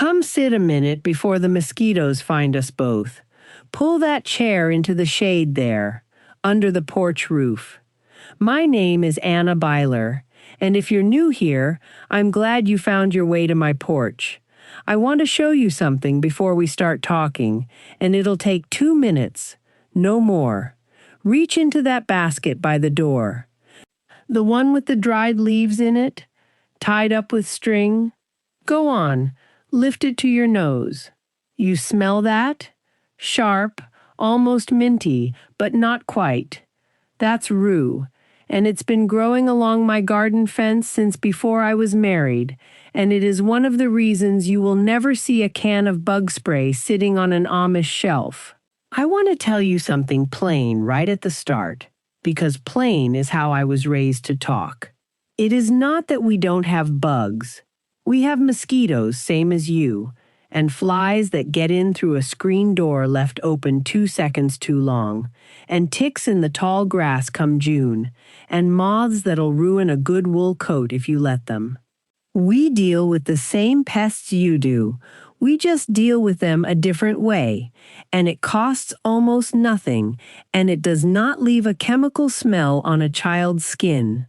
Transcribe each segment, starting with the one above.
Come sit a minute before the mosquitoes find us both. Pull that chair into the shade there, under the porch roof. My name is Anna Beiler, and if you're new here, I'm glad you found your way to my porch. I want to show you something before we start talking, and it'll take 2 minutes, no more. Reach into that basket by the door. The one with the dried leaves in it, tied up with string. Go on, lift it to your nose. You smell that? Sharp, almost minty, but not quite. That's rue, and it's been growing along my garden fence since before I was married, and it is one of the reasons you will never see a can of bug spray sitting on an Amish shelf. I want to tell you something plain right at the start, because plain is how I was raised to talk. It is not that we don't have bugs. We have mosquitoes, same as you, and flies that get in through a screen door left open 2 seconds too long, and ticks in the tall grass come June, and moths that'll ruin a good wool coat if you let them. We deal with the same pests you do. We just deal with them a different way, and it costs almost nothing, and it does not leave a chemical smell on a child's skin.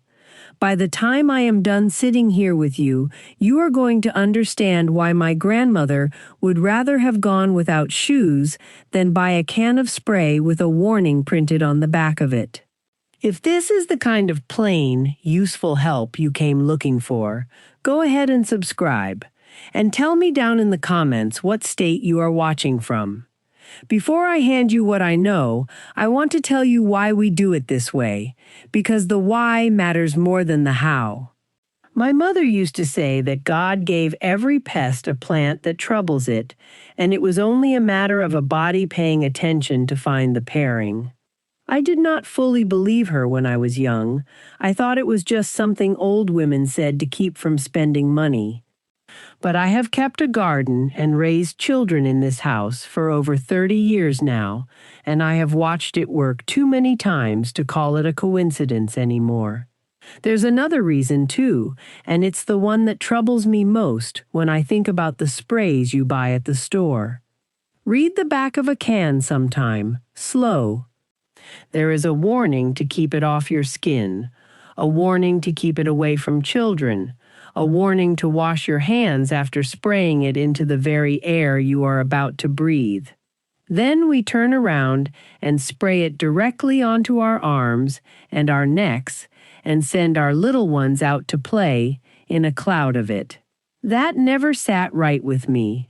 By the time I am done sitting here with you, you are going to understand why my grandmother would rather have gone without shoes than buy a can of spray with a warning printed on the back of it. If this is the kind of plain, useful help you came looking for, go ahead and subscribe, and tell me down in the comments what state you are watching from. Before I hand you what I know, I want to tell you why we do it this way, because the why matters more than the how. My mother used to say that God gave every pest a plant that troubles it, and it was only a matter of a body paying attention to find the pairing. I did not fully believe her when I was young. I thought it was just something old women said to keep from spending money. But I have kept a garden and raised children in this house for over 30 years now, and I have watched it work too many times to call it a coincidence anymore. There's another reason too, and it's the one that troubles me most when I think about the sprays you buy at the store. Read the back of a can sometime, slow. There is a warning to keep it off your skin, a warning to keep it away from children, a warning to wash your hands after spraying it into the very air you are about to breathe. Then we turn around and spray it directly onto our arms and our necks and send our little ones out to play in a cloud of it. That never sat right with me.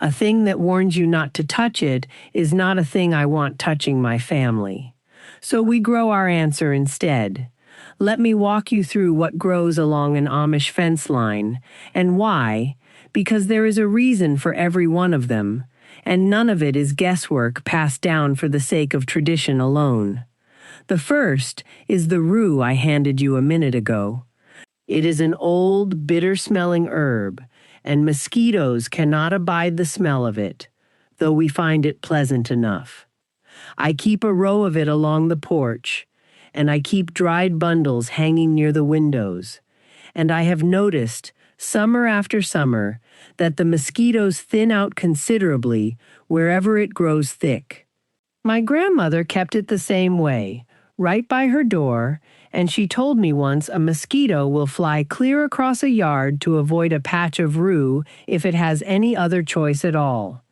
A thing that warns you not to touch it is not a thing I want touching my family. So we grow our answer instead. Let me walk you through what grows along an Amish fence line, and why, because there is a reason for every one of them, and none of it is guesswork passed down for the sake of tradition alone. The first is the rue I handed you a minute ago. It is an old, bitter-smelling herb, and mosquitoes cannot abide the smell of it, though we find it pleasant enough. I keep a row of it along the porch, and I keep dried bundles hanging near the windows. And I have noticed, summer after summer, that the mosquitoes thin out considerably wherever it grows thick. My grandmother kept it the same way, right by her door, and she told me once a mosquito will fly clear across a yard to avoid a patch of rue if it has any other choice at all.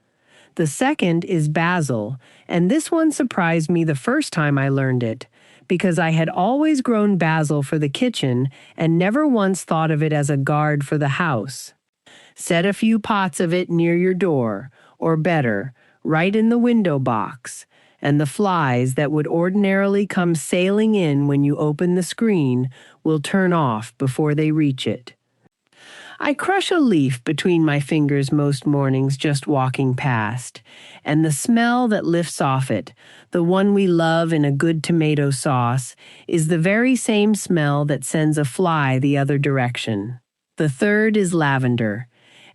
The second is basil, and this one surprised me the first time I learned it, because I had always grown basil for the kitchen and never once thought of it as a guard for the house. Set a few pots of it near your door, or better, right in the window box, and the flies that would ordinarily come sailing in when you open the screen will turn off before they reach it. I crush a leaf between my fingers most mornings just walking past, and the smell that lifts off it, the one we love in a good tomato sauce, is the very same smell that sends a fly the other direction. The third is lavender,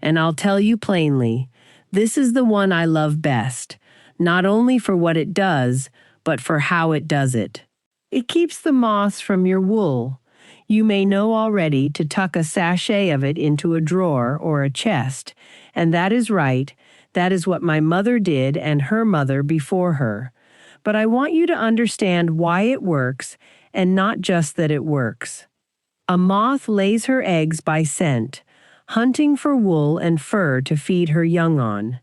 and I'll tell you plainly, this is the one I love best, not only for what it does, but for how it does it. It keeps the moths from your wool. You may know already to tuck a sachet of it into a drawer or a chest, And that is right. That is what my mother did and her mother before her. But I want you to understand why it works, and not just that it works. A moth lays her eggs by scent, hunting for wool and fur to feed her young on.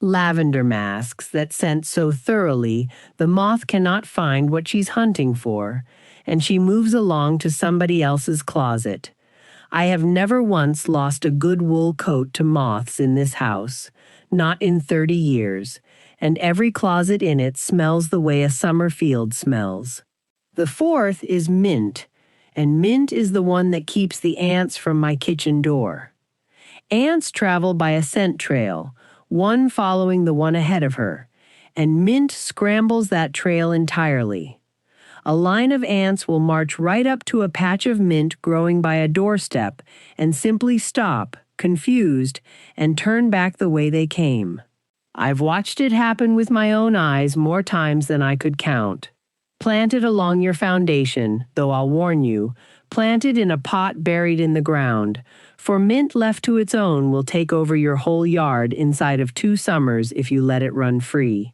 Lavender masks that scent so thoroughly the moth cannot find what she's hunting for, and she moves along to somebody else's closet. I have never once lost a good wool coat to moths in this house, not in 30 years, and every closet in it smells the way a summer field smells. The fourth is mint, and mint is the one that keeps the ants from my kitchen door. Ants travel by a scent trail, one following the one ahead of her, and mint scrambles that trail entirely. A line of ants will march right up to a patch of mint growing by a doorstep and simply stop, confused, and turn back the way they came. I've watched it happen with my own eyes more times than I could count. Plant it along your foundation, though I'll warn you, plant it in a pot buried in the ground, for mint left to its own will take over your whole yard inside of 2 summers if you let it run free.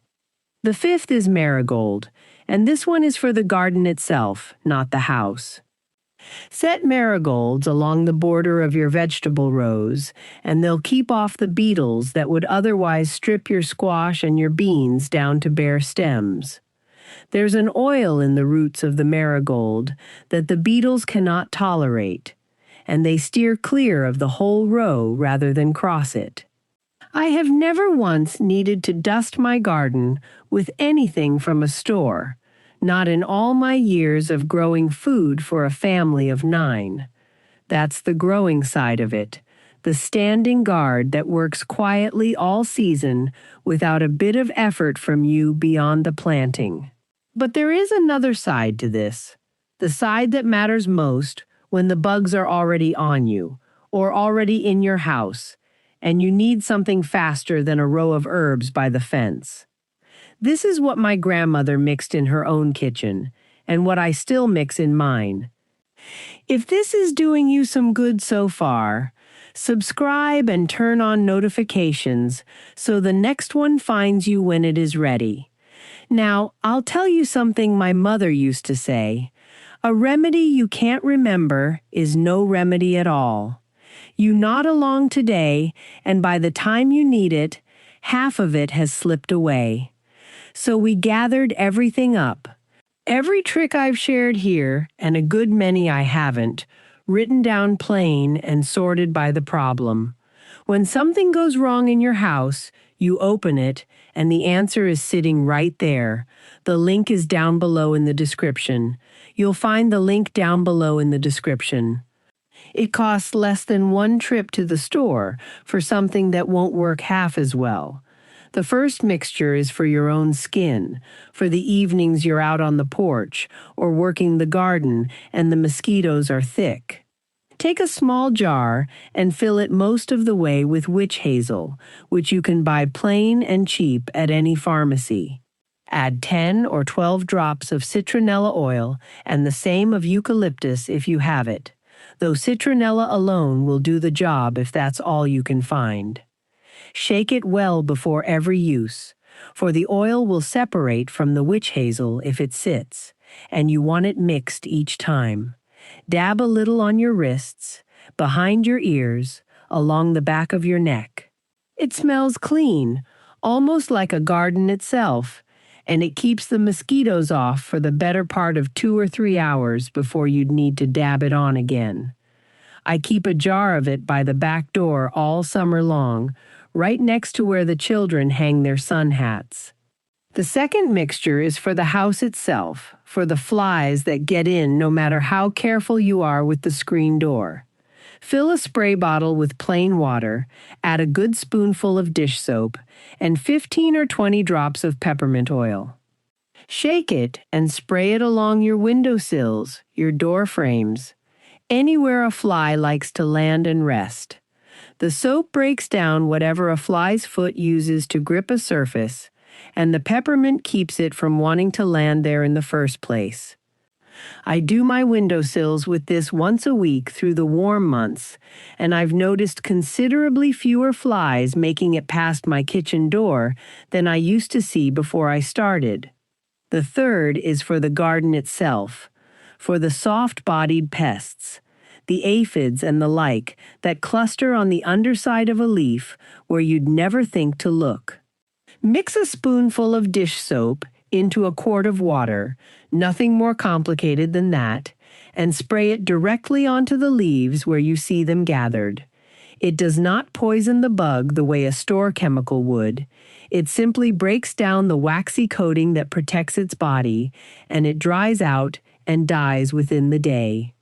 The fifth is marigold, and this one is for the garden itself, not the house. Set marigolds along the border of your vegetable rows, and they'll keep off the beetles that would otherwise strip your squash and your beans down to bare stems. There's an oil in the roots of the marigold that the beetles cannot tolerate, and they steer clear of the whole row rather than cross it. I have never once needed to dust my garden with anything from a store, not in all my years of growing food for a family of 9. That's the growing side of it, the standing guard that works quietly all season without a bit of effort from you beyond the planting. But there is another side to this, the side that matters most when the bugs are already on you or already in your house, and you need something faster than a row of herbs by the fence. This is what my grandmother mixed in her own kitchen, and what I still mix in mine. If this is doing you some good so far, subscribe and turn on notifications so the next one finds you when it is ready. Now, I'll tell you something my mother used to say. A remedy you can't remember is no remedy at all. You nod along today, and by the time you need it, half of it has slipped away. So we gathered everything up. Every trick I've shared here, and a good many I haven't, written down plain and sorted by the problem. When something goes wrong in your house, you open it, and the answer is sitting right there. The link is down below in the description. You'll find the link down below in the description. It costs less than 1 trip to the store for something that won't work half as well. The first mixture is for your own skin, for the evenings you're out on the porch or working the garden and the mosquitoes are thick. Take a small jar and fill it most of the way with witch hazel, which you can buy plain and cheap at any pharmacy. Add 10 or 12 drops of citronella oil and the same of eucalyptus if you have it, though citronella alone will do the job if that's all you can find. Shake it well before every use, for the oil will separate from the witch hazel if it sits, and you want it mixed each time. Dab a little on your wrists, behind your ears, along the back of your neck. It smells clean, almost like a garden itself, and it keeps the mosquitoes off for the better part of 2 or 3 hours before you'd need to dab it on again. I keep a jar of it by the back door all summer long, right next to where the children hang their sun hats. The second mixture is for the house itself, for the flies that get in no matter how careful you are with the screen door. Fill a spray bottle with plain water, add a good spoonful of dish soap, and 15 or 20 drops of peppermint oil. Shake it and spray it along your windowsills, your door frames, anywhere a fly likes to land and rest. The soap breaks down whatever a fly's foot uses to grip a surface, and the peppermint keeps it from wanting to land there in the first place. I do my windowsills with this once a week through the warm months, and I've noticed considerably fewer flies making it past my kitchen door than I used to see before I started. The third is for the garden itself, for the soft-bodied pests, the aphids and the like that cluster on the underside of a leaf where you'd never think to look. Mix a spoonful of dish soap into a quart of water, nothing more complicated than that, and spray it directly onto the leaves where you see them gathered. It does not poison the bug the way a store chemical would. It simply breaks down the waxy coating that protects its body, and it dries out and dies within the day.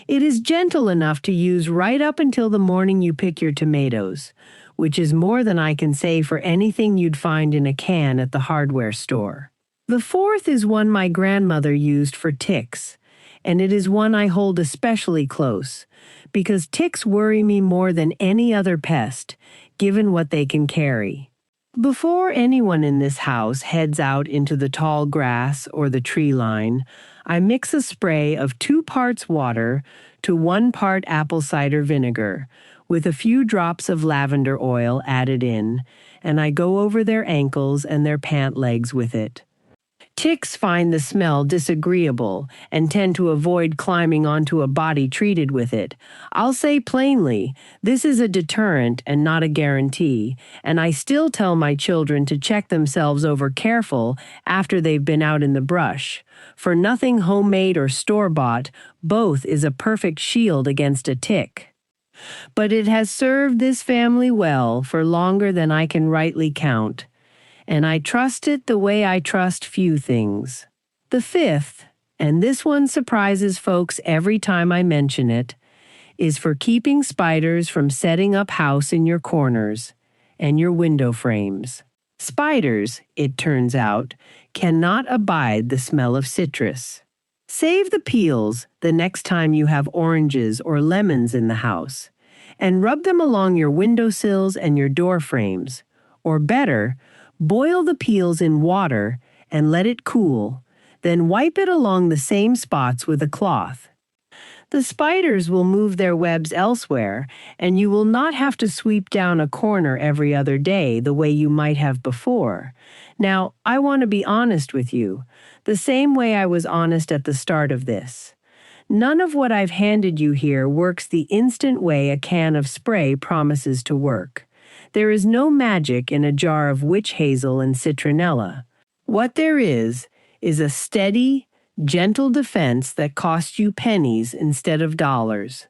It is gentle enough to use right up until the morning you pick your tomatoes, which is more than I can say for anything you'd find in a can at the hardware store. The fourth is one my grandmother used for ticks, and it is one I hold especially close, because ticks worry me more than any other pest, given what they can carry. Before anyone in this house heads out into the tall grass or the tree line, I mix a spray of 2 parts water to 1 part apple cider vinegar, with a few drops of lavender oil added in, and I go over their ankles and their pant legs with it. Ticks find the smell disagreeable and tend to avoid climbing onto a body treated with it. I'll say plainly, this is a deterrent and not a guarantee, and I still tell my children to check themselves over careful after they've been out in the brush. For nothing homemade or store-bought, both is a perfect shield against a tick. But it has served this family well for longer than I can rightly count, and I trust it the way I trust few things. The fifth, and this one surprises folks every time I mention it, is for keeping spiders from setting up house in your corners and your window frames. Spiders, it turns out, cannot abide the smell of citrus. Save the peels the next time you have oranges or lemons in the house, and rub them along your windowsills and your door frames, or better, boil the peels in water and let it cool, then wipe it along the same spots with a cloth. The spiders will move their webs elsewhere, and you will not have to sweep down a corner every other day the way you might have before. Now, I want to be honest with you, the same way I was honest at the start of this. None of what I've handed you here works the instant way a can of spray promises to work. There is no magic in a jar of witch hazel and citronella. What there is a steady, gentle defense that costs you pennies instead of dollars,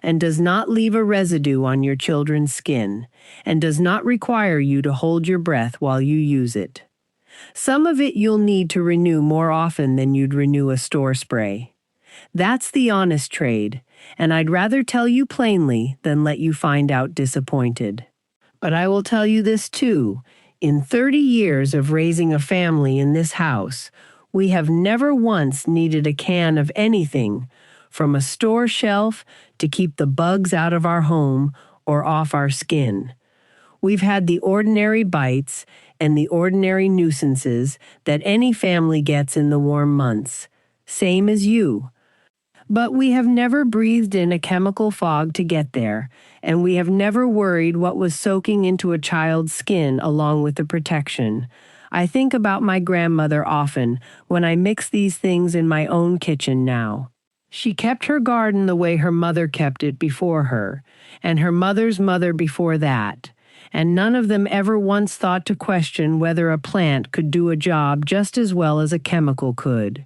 and does not leave a residue on your children's skin, and does not require you to hold your breath while you use it. Some of it you'll need to renew more often than you'd renew a store spray. That's the honest trade, and I'd rather tell you plainly than let you find out disappointed. But I will tell you this too, in 30 years of raising a family in this house, we have never once needed a can of anything, from a store shelf to keep the bugs out of our home or off our skin. We've had the ordinary bites and the ordinary nuisances that any family gets in the warm months, same as you. But we have never breathed in a chemical fog to get there, and we have never worried what was soaking into a child's skin along with the protection. I think about my grandmother often when I mix these things in my own kitchen now. She kept her garden the way her mother kept it before her, and her mother's mother before that, and none of them ever once thought to question whether a plant could do a job just as well as a chemical could.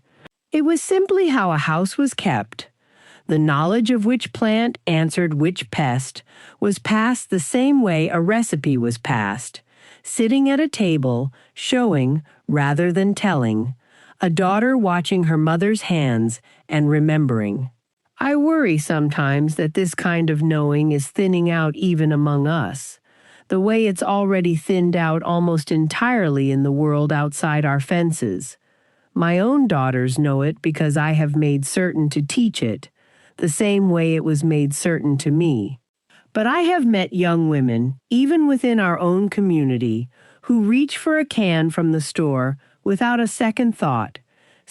It was simply how a house was kept. The knowledge of which plant answered which pest was passed the same way a recipe was passed, sitting at a table, showing, rather than telling, a daughter watching her mother's hands and remembering. I worry sometimes that this kind of knowing is thinning out even among us, the way it's already thinned out almost entirely in the world outside our fences. My own daughters know it because I have made certain to teach it, the same way it was made certain to me. But I have met young women, even within our own community, who reach for a can from the store without a second thought,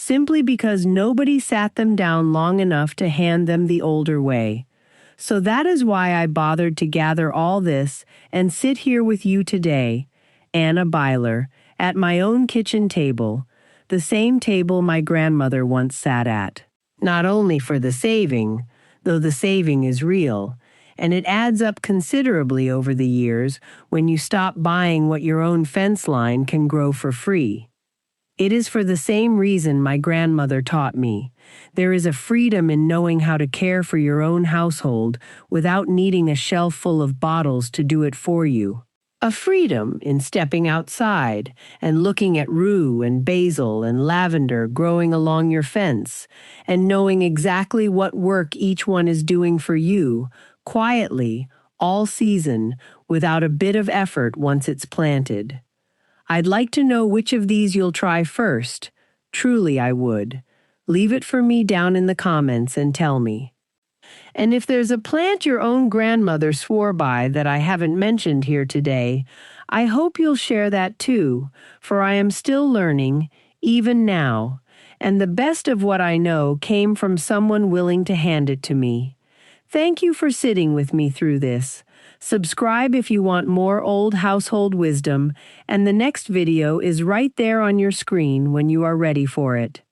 simply because nobody sat them down long enough to hand them the older way. So that is why I bothered to gather all this and sit here with you today, Anna Beiler, at my own kitchen table, the same table my grandmother once sat at. Not only for the saving, though the saving is real, and it adds up considerably over the years when you stop buying what your own fence line can grow for free. It is for the same reason my grandmother taught me. There is a freedom in knowing how to care for your own household without needing a shelf full of bottles to do it for you. A freedom in stepping outside and looking at rue and basil and lavender growing along your fence and knowing exactly what work each one is doing for you, quietly, all season, without a bit of effort once it's planted. I'd like to know which of these you'll try first. Truly, I would. Leave it for me down in the comments and tell me. And if there's a plant your own grandmother swore by that I haven't mentioned here today, I hope you'll share that too, for I am still learning, even now, and the best of what I know came from someone willing to hand it to me. Thank you for sitting with me through this. Subscribe if you want more old household wisdom, and the next video is right there on your screen when you are ready for it.